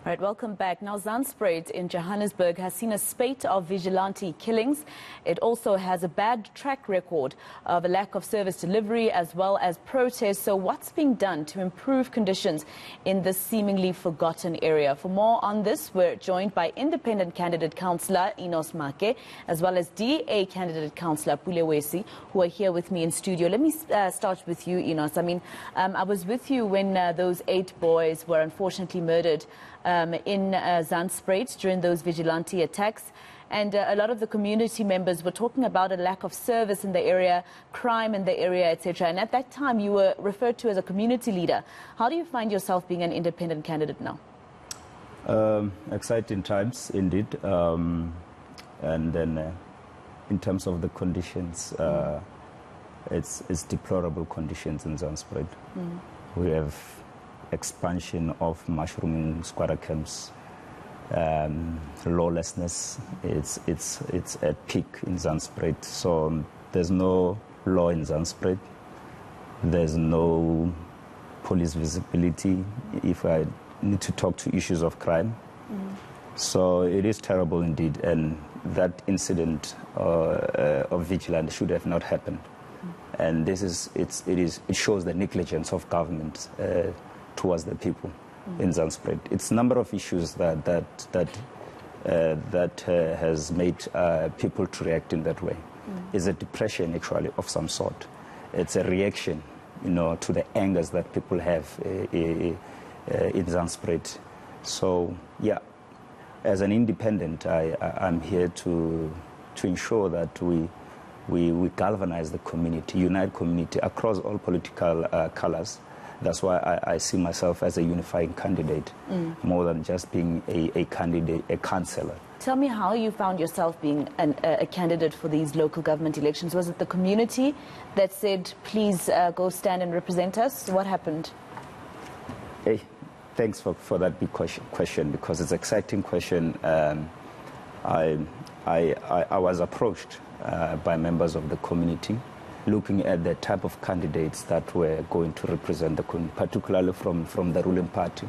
All right, welcome back. Now, Zandspruit in Johannesburg has seen a spate of vigilante killings. It also has a bad track record of a lack of service delivery as well as protests. So what's being done to improve conditions in this seemingly forgotten area? For more on this, we're joined by independent candidate councillor Enos Maake as well as DA candidate councillor Pule Wesi, who are here with me in studio. Let me start with you, Enos. I was with you when those 8 boys were unfortunately murdered in Zandspruit during those vigilante attacks. And a lot of the community members were talking about a lack of service in the area, crime in the area, etc. And at that time, you were referred to as a community leader. How do you find yourself being an independent candidate now? Exciting times, indeed. And then in terms of the conditions, it's deplorable conditions in Zandspruit. We have expansion of mushrooming squatter camps, lawlessness. It's at peak in Zandspruit. So there's no law in Zandspruit. There's no police visibility if I need to talk to issues of crime. So it is terrible indeed, and that incident of vigilante should have not happened. And it shows the negligence of government towards the people in Zandspruit. It's a number of issues that has made people to react in that way. It's a depression, actually, of some sort. It's a reaction, to the angers that people have in Zandspruit. So, yeah, as an independent, I'm here to ensure that we galvanize the community, unite community across all political colors. That's why I see myself as a unifying candidate, more than just being a candidate, a councillor. Tell me how you found yourself being a candidate for these local government elections. Was it the community that said, please go stand and represent us? What happened? Hey, thanks for that big question, because it's an exciting question. I was approached by members of the community, looking at the type of candidates that were going to represent the community, particularly from the ruling party.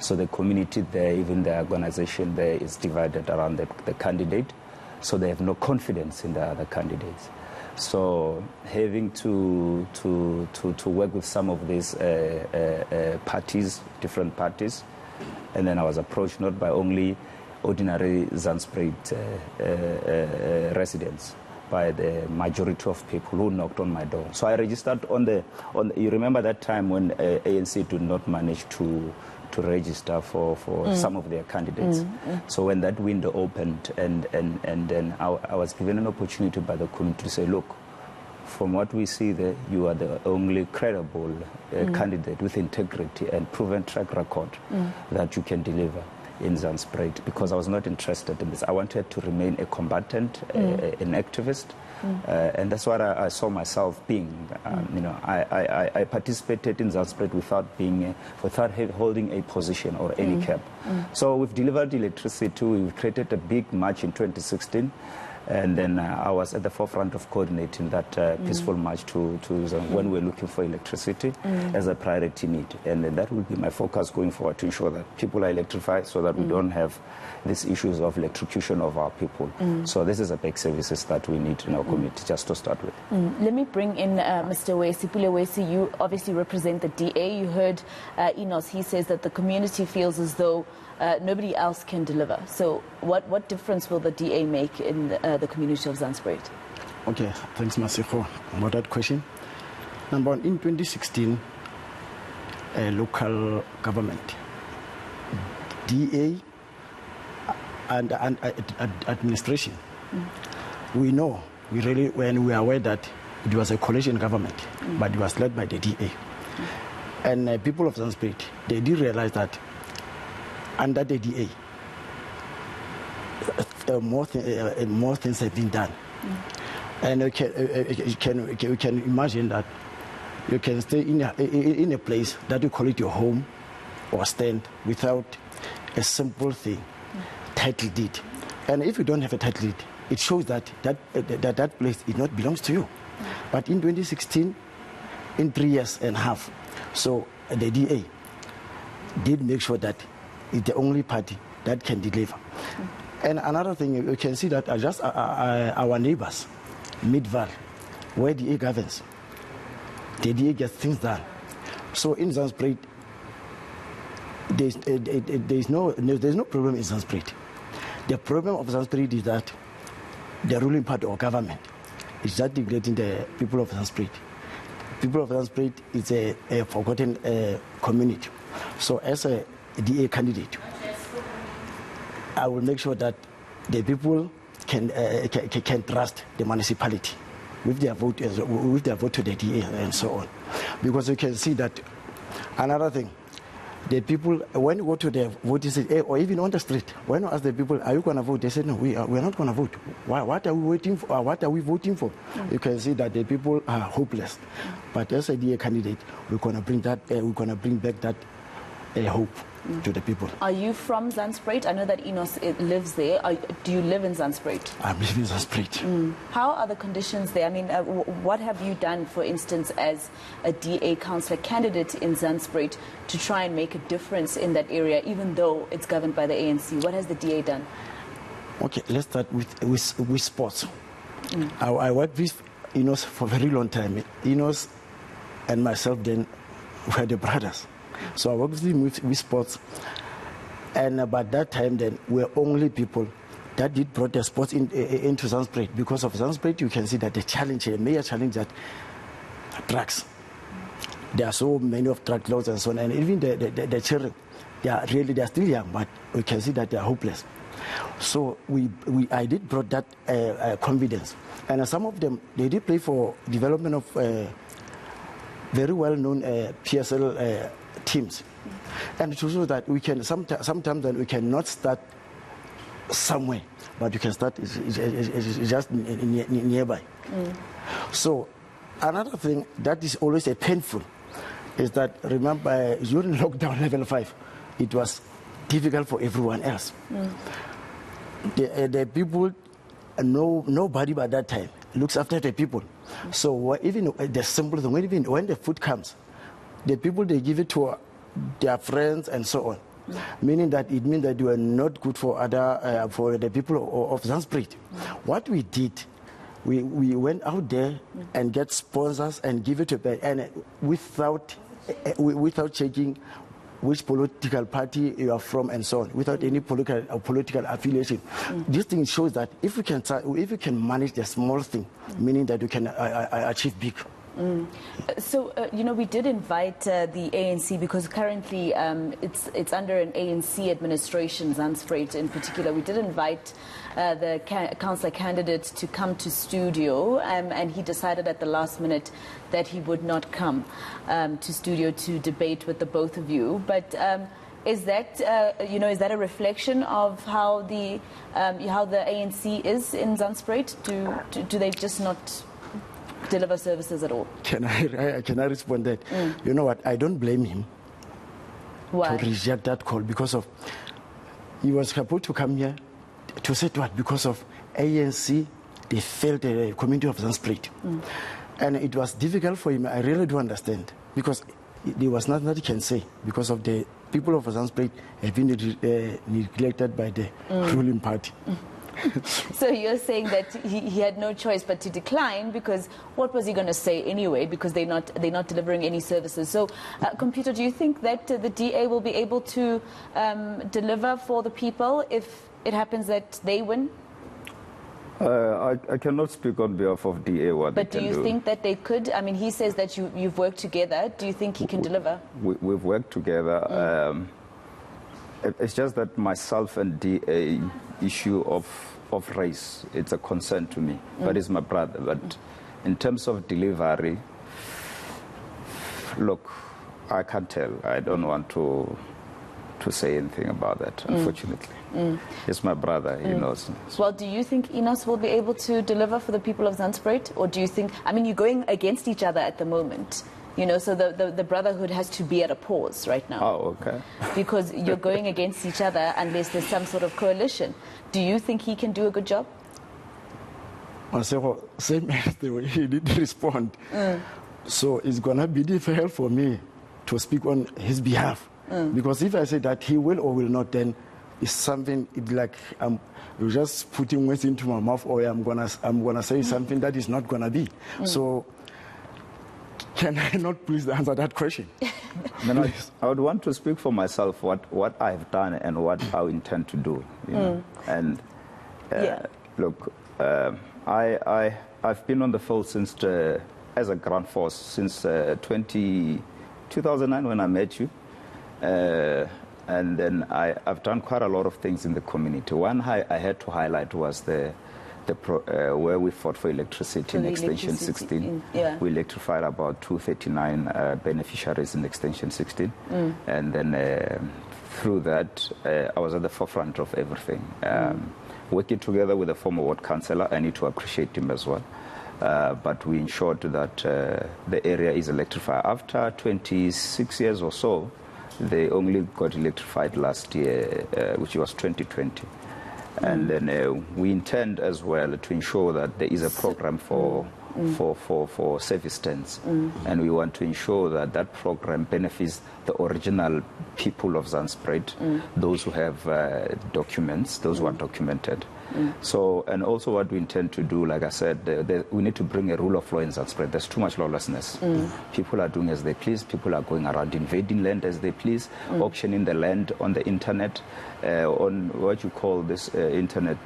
So the community there, even the organization there, is divided around the candidate, so they have no confidence in the other candidates. So having to work with some of these parties, different parties, and then I was approached not by only ordinary Zandspruit residents, by the majority of people who knocked on my door. So I registered you remember that time when ANC did not manage to register for some of their candidates. So when that window opened, and then I was given an opportunity by the community to say, look, from what we see there, you are the only credible candidate with integrity and proven track record that you can deliver in Zandspruit, because I was not interested in this. I wanted to remain a combatant, an activist, and that's what I saw myself being. I participated in Zandspruit without holding a position or any cap. So we've delivered electricity. We've created a big march in 2016. And then I was at the forefront of coordinating that peaceful march to when we're looking for electricity as a priority need. And then that will be my focus going forward, to ensure that people are electrified so that we don't have these issues of electrocution of our people. So this is a big services that we need in our community, just to start with. Let me bring in Mr. Wesi. Pule Wesi, you obviously represent the DA. You heard Enos. He says that the community feels as though nobody else can deliver. So what difference will the DA make in the community of Zandspruit? Okay, thanks, Masiko, about that question. Number one, in 2016, local government, DA and administration, we know, when we are aware that it was a coalition government, but it was led by the DA. And people of Zandspruit, they did realize that under the DA, more things have been done. And you can imagine that you can stay in a place that you call it your home or stand without a simple thing, title deed. And if you don't have a title deed, it shows that place belongs to you. But in 2016, in 3.5 years, so the DA did make sure that is the only party that can deliver. And another thing, you can see that just our neighbors, Midval, where the DA governs, the DA gets things done. So in Zandspruit, there's no problem in Zandspruit. The problem of Zandspruit is that the ruling party or government is just degrading the people of Zandspruit. People of Zandspruit is a forgotten community. So as a DA candidate, I will make sure that the people can trust the municipality with their vote to the DA and so on. Because you can see that another thing, the people, when you go to the voting station, or even on the street, when you ask the people, are you going to vote? They say, no, we're not going to vote. What are we waiting for? What are we voting for? You can see that the people are hopeless. But as a DA candidate, we're going to bring back that hope to the people. Are you from Zandspruit? I know that Enos lives there. Do you live in Zandspruit? I live in Zandspruit. How are the conditions there? I mean, what have you done, for instance, as a DA councillor candidate in Zandspruit to try and make a difference in that area, even though it's governed by the ANC? What has the DA done? Okay, let's start with sports. I worked with Enos for a very long time. Enos and myself then were the brothers. So I worked with him with sports. And about that time then, we were only people that did brought the sports into Zandspruit. Because of Zandspruit, you can see that the major challenge that drugs. There are so many of drug laws and so on. And even the children, they are still young, but we can see that they are hopeless. So I did brought that confidence. And some of them, they did play for development of very well-known PSL teams. And to show that we can, sometimes we cannot start somewhere, but you can start just nearby. So another thing that is always a painful is that, remember, during lockdown level 5, it was difficult for everyone else. The people, nobody by that time looks after the people. So even the simple thing, when the food comes, the people, they give it to their friends and so on. Meaning that it means that you are not good for the people of Zandspruit. What we did, we went out there and get sponsors and give it to them, and without checking which political party you are from and so on, without any political affiliation. This thing shows that if we can manage the small thing, meaning that we can achieve big. So, we did invite the ANC because currently it's under an ANC administration, Zandspruit in particular. We did invite the councillor candidate to come to studio, and he decided at the last minute that he would not come to studio to debate with the both of you. But is that is that a reflection of how the ANC is in Zandspruit? Do they just not deliver services at all? Can I respond that? You know what? I don't blame him. Why? To reject that call, because of he was supposed to come here to say what? Because of ANC, they failed the community of Zandspruit. And it was difficult for him. I really do understand, because there was nothing that he can say, because of the people of Zandspruit have been neglected by the ruling party. So you're saying that he had no choice but to decline, because what was he going to say anyway, because they're not delivering any services. So Computer, do you think that the DA will be able to deliver for the people if it happens that they win? I cannot speak on behalf of DA what but they can do. But do you think that they could? I mean, he says that you've worked together. Do you think he can deliver? We've worked together. It's just that myself and DA issue of race, it's a concern to me. But he's my brother. But in terms of delivery, look, I can't tell. I don't want to say anything about that, unfortunately. He's my brother, he knows. Well, do you think Enos will be able to deliver for the people of Zandspruit? Or do you think, I mean, you're going against each other at the moment. So the brotherhood has to be at a pause right now. Oh, okay. Because you're going against each other unless there's some sort of coalition. Do you think he can do a good job? Same as the way he did respond. So it's going to be difficult for me to speak on his behalf. Because if I say that he will or will not, then it's something like you're just putting words into my mouth, or I'm gonna say something that is not gonna be. So can I not please answer that question? No, I would want to speak for myself what I've done and what I intend to do. You know? And look, I've been on the field since as a ground force since 2009 when I met you. And then I've done quite a lot of things in the community. One I had to highlight was where we fought for electricity in Extension 16. We electrified about 239 beneficiaries in Extension 16. And then through that, I was at the forefront of everything. Working together with the former ward councillor, I need to appreciate him as well. But we ensured that the area is electrified. After 26 years or so, they only got electrified last year, which was 2020. And then we intend as well to ensure that there is a program for service stands. And we want to ensure that that program benefits the original people of Zandspruit, those who have documents, those who are documented. So, and also what we intend to do, like I said, we need to bring a rule of law in Zandspruit. There's too much lawlessness. People are doing as they please. People are going around invading land as they please, auctioning the land on the internet, on what you call this internet.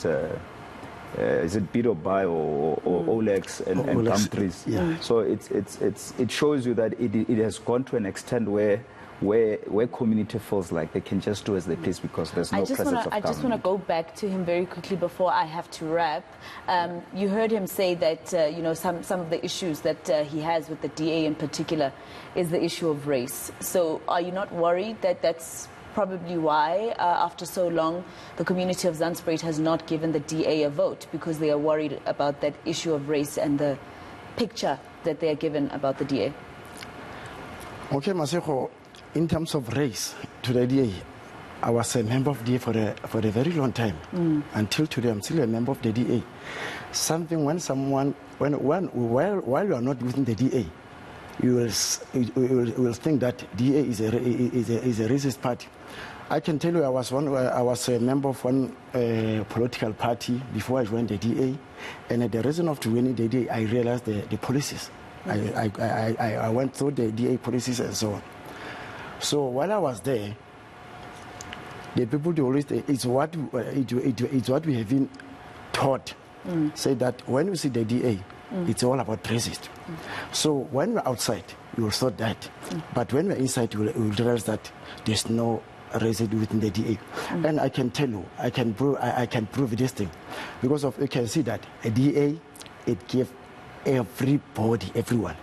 Is it bid or buy or OLX and countries? So it shows you that it has gone to an extent where community feels like they can just do as they please because there's no presence of government. I just want to go back to him very quickly before I have to wrap. You heard him say that some of the issues that he has with the DA in particular is the issue of race. So are you not worried that that's probably why, after so long, the community of Zandspruit has not given the DA a vote, because they are worried about that issue of race and the picture that they are given about the DA? Okay, Maseko, in terms of race to the DA, I was a member of DA for a very long time. Until today, I'm still a member of the DA. Something while you are not within the DA, you will think that DA is a racist party. I can tell you I was a member of one political party before I joined the DA, and the reason of winning the DA, I realized the policies. I went through the DA policies and so on. So while I was there, the people always it's what we have been taught. Say that when you see the DA, it's all about racist. So when we're outside, you will thought that, but when we're inside, you will realize that there's no racism within the DA. And I can tell you, I can prove this thing, because you can see that a DA, it gives everybody, everyone,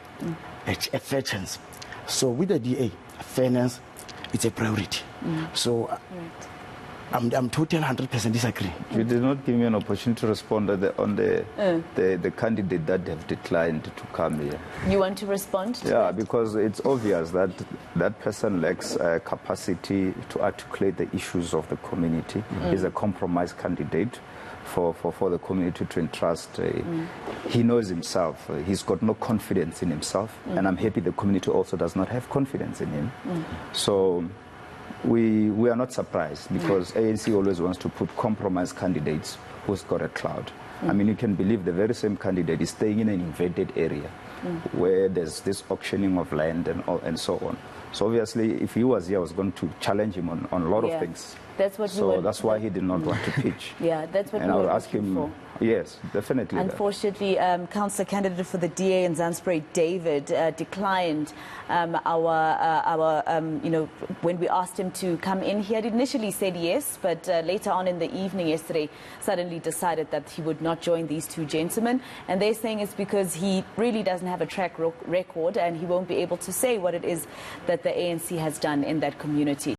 a fair chance. So with the DA, fairness, it's a priority. So I'm totally 100% disagree. You did not give me an opportunity to respond on the candidate that have declined to come here. You want to respond to that? Because it's obvious that that person lacks capacity to articulate the issues of the community. He's a compromised candidate for the community to entrust. He knows himself. He's got no confidence in himself. And I'm happy the community also does not have confidence in him. So we are not surprised, because ANC always wants to put compromised candidates who's got a cloud. I mean, you can believe the very same candidate is staying in an invaded area where there's this auctioning of land and so on. So obviously, if he was here, I was going to challenge him on a lot of things. That's what that's why he did not want to pitch. That's what and we I were would ask him for. Yes, definitely. Unfortunately, councillor candidate for the DA in Zandspruit, David, declined when we asked him to come in. He had initially said yes, but later on in the evening yesterday, suddenly decided that he would not join these two gentlemen. And they're saying it's because he really doesn't have a track record and he won't be able to say what it is that the ANC has done in that community.